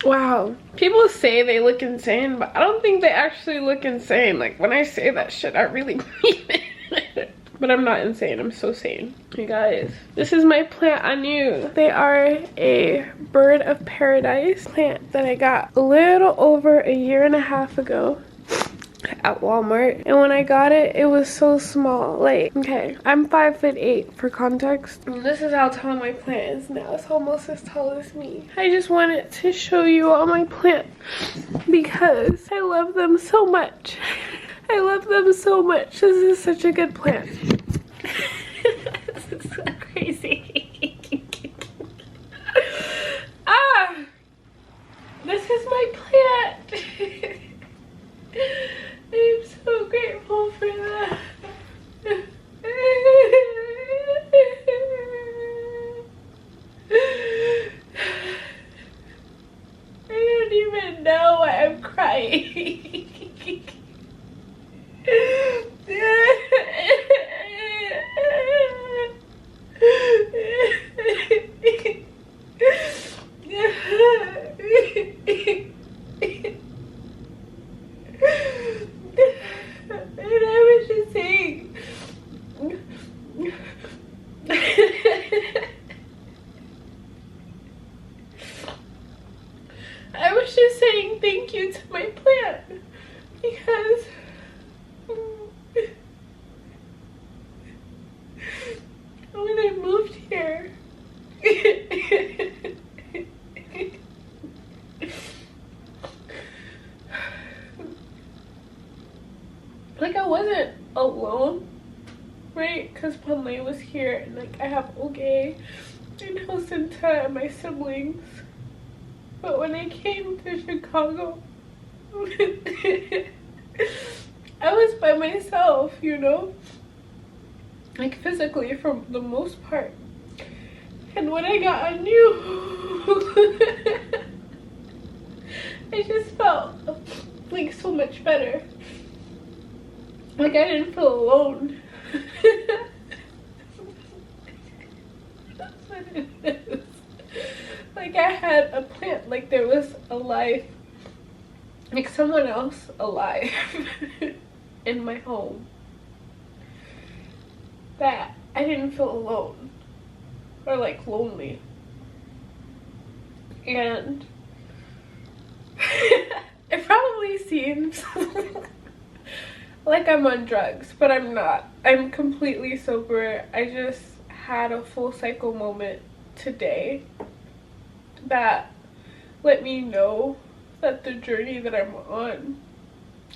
Wow. People say they look insane, but I don't think they actually look insane. Like, when I say that shit, I really mean it. But I'm not insane. I'm so sane. You guys, this is my plant anew. They are a bird of paradise plant that I got a little over a year and a half ago at Walmart. And when I got it, it was so small. Like, okay, I'm 5'8" for context. And this is how tall my plant is now. It's almost as tall as me. I just wanted to show you all my plants because I love them so much. I love them so much. This is such a good plant. This is so crazy. Ah! This is my plant. I'm so grateful for that. I don't even know why I'm crying. And I was just saying, thank you to my plant because when I moved here, like I wasn't alone, right? Because Panlay was here and like I have Oge and Jacinta and my siblings. But when I came to Chicago, I was by myself, you know? Like physically for the most part. And when I got a new, I just felt like so much better. Like I didn't feel alone. That's what it is. Like I had a plant, like there was a life, like someone else alive in my home. That I didn't feel alone or like lonely. And it probably seems like I'm on drugs, but I'm not. I'm completely sober. I just had a full cycle moment today that let me know that the journey that I'm on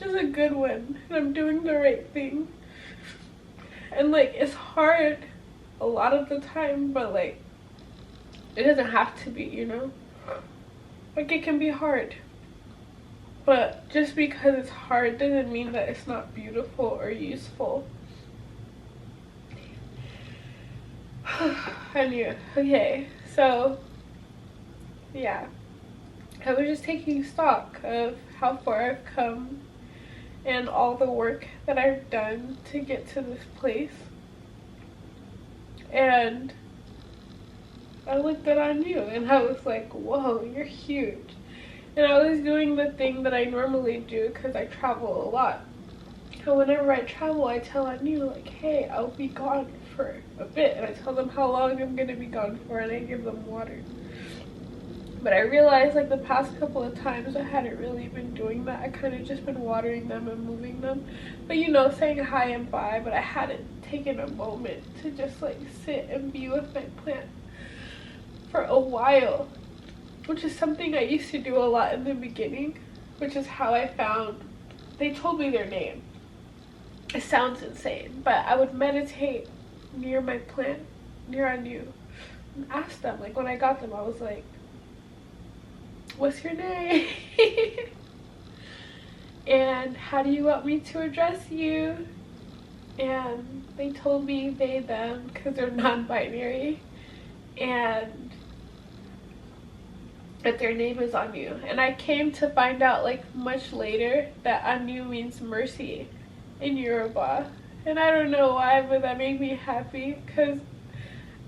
is a good one and I'm doing the right thing. And like it's hard a lot of the time, but like it doesn't have to be, you know? Like it can be hard, but just because it's hard doesn't mean that it's not beautiful or useful. I knew. Okay, so yeah, I was just taking stock of how far I've come and all the work that I've done to get to this place. And I looked at you and I was like, whoa, you're huge. And I was doing the thing that I normally do because I travel a lot. So whenever I travel, I tell Anu like, hey, I'll be gone for a bit. And I tell them how long I'm going to be gone for and I give them water. But I realized like the past couple of times I hadn't really been doing that. I kind of just been watering them and moving them. But you know, saying hi and bye, but I hadn't taken a moment to just like sit and be with my plant for a while. Which is something I used to do a lot in the beginning. Which is how I found, they told me their name. It sounds insane, but I would meditate near my plant, near Anu, and ask them, like when I got them, I was like, what's your name? And how do you want me to address you? And they told me they, them, because they're non-binary, and that their name is Anu. And I came to find out like much later that Anu means mercy in Yoruba. And I don't know why, but that made me happy because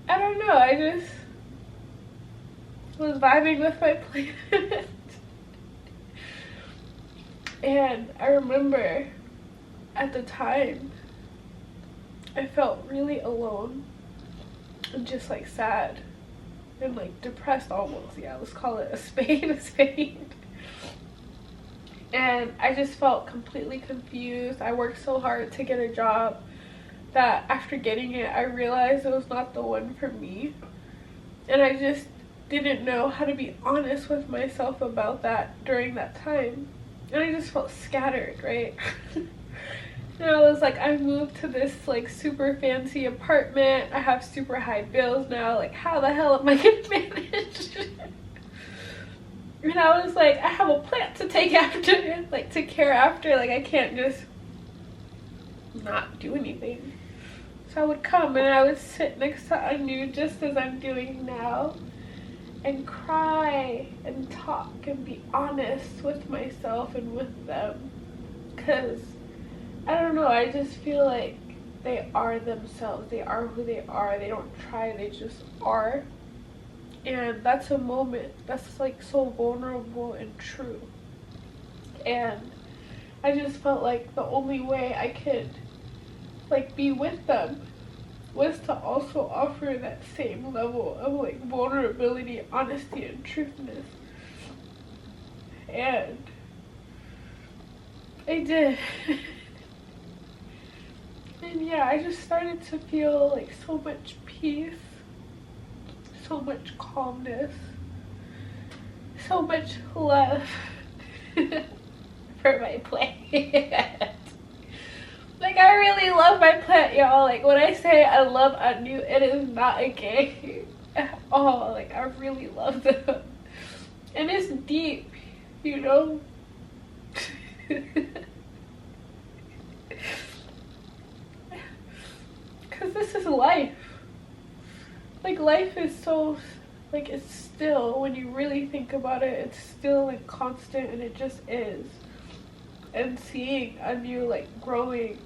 I don't know, I just was vibing with my plant. And I remember at the time, I felt really alone and just like sad and like depressed almost. Yeah, let's call it a spade a spade. And I just felt completely confused. I worked so hard to get a job that after getting it, I realized it was not the one for me. And I just didn't know how to be honest with myself about that during that time. And I just felt scattered, right? And I was like, I moved to this like super fancy apartment. I have super high bills now. Like, how the hell am I gonna manage? And I was like, I have a plant to take after, like to care after. Like, I can't just not do anything. So I would come and I would sit next to Anu just as I'm doing now and cry and talk and be honest with myself and with them. Because, I don't know, I just feel like they are themselves. They are who they are. They don't try, they just are. And that's a moment that's like so vulnerable and true. And I just felt like the only way I could like be with them was to also offer that same level of like vulnerability, honesty, and truthness. And I did. And yeah, I just started to feel like so much peace, so much calmness, so much love for my plant. Like, I really love my plant, y'all. Like, when I say I love Anu, it is not a game at all. Like, I really love them. And it's deep, you know? Because this is life. Like, life is so, like, it's still, when you really think about it, it's still, like, constant, and it just is. And seeing Anu, like, growing,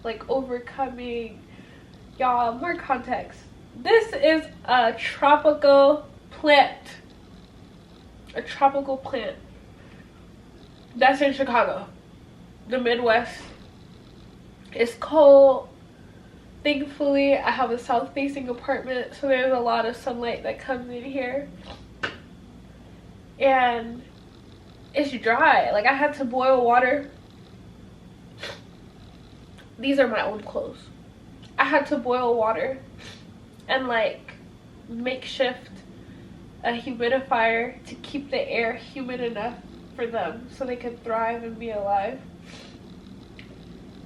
like, overcoming. Y'all, more context. This is a tropical plant. A tropical plant. That's in Chicago. The Midwest. It's cold. Thankfully, I have a south-facing apartment, so there's a lot of sunlight that comes in here. And it's dry. Like, I had to boil water. These are my own clothes. I had to boil water and like makeshift a humidifier to keep the air humid enough for them so they could thrive and be alive.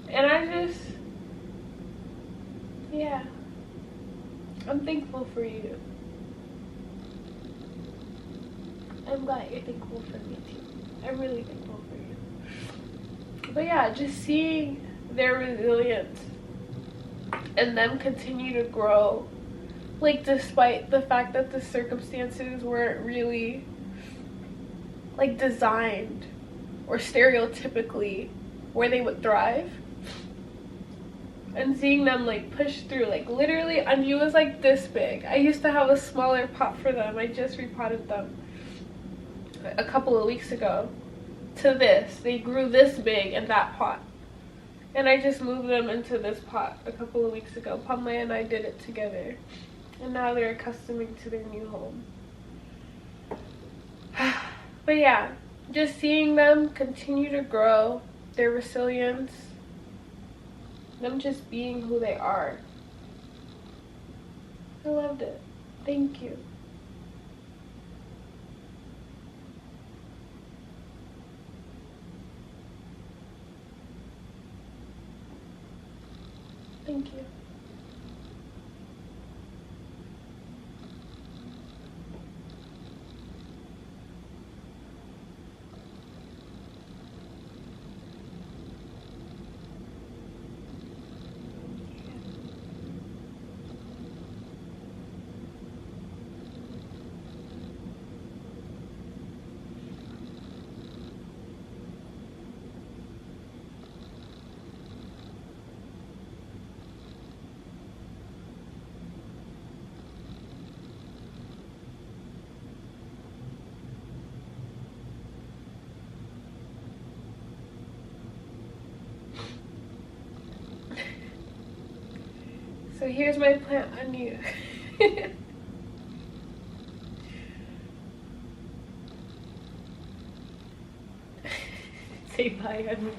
And I just, yeah, I'm thankful for you. I'm glad you're thankful for me too. I'm really thankful for you. But yeah, just seeing their resilience and them continue to grow, like, despite the fact that the circumstances weren't really like designed or stereotypically where they would thrive, and seeing them like push through. Like, literally, Anu was like this big. I used to have a smaller pot for them. I just repotted them a couple of weeks ago to this. They grew this big in that pot. And I just moved them into this pot a couple of weeks ago. Pamela and I did it together. And now they're accustoming to their new home. But yeah, just seeing them continue to grow, their resilience, them just being who they are. I loved it. Thank you. Thank you. So here's my plant on you. Say bye on me.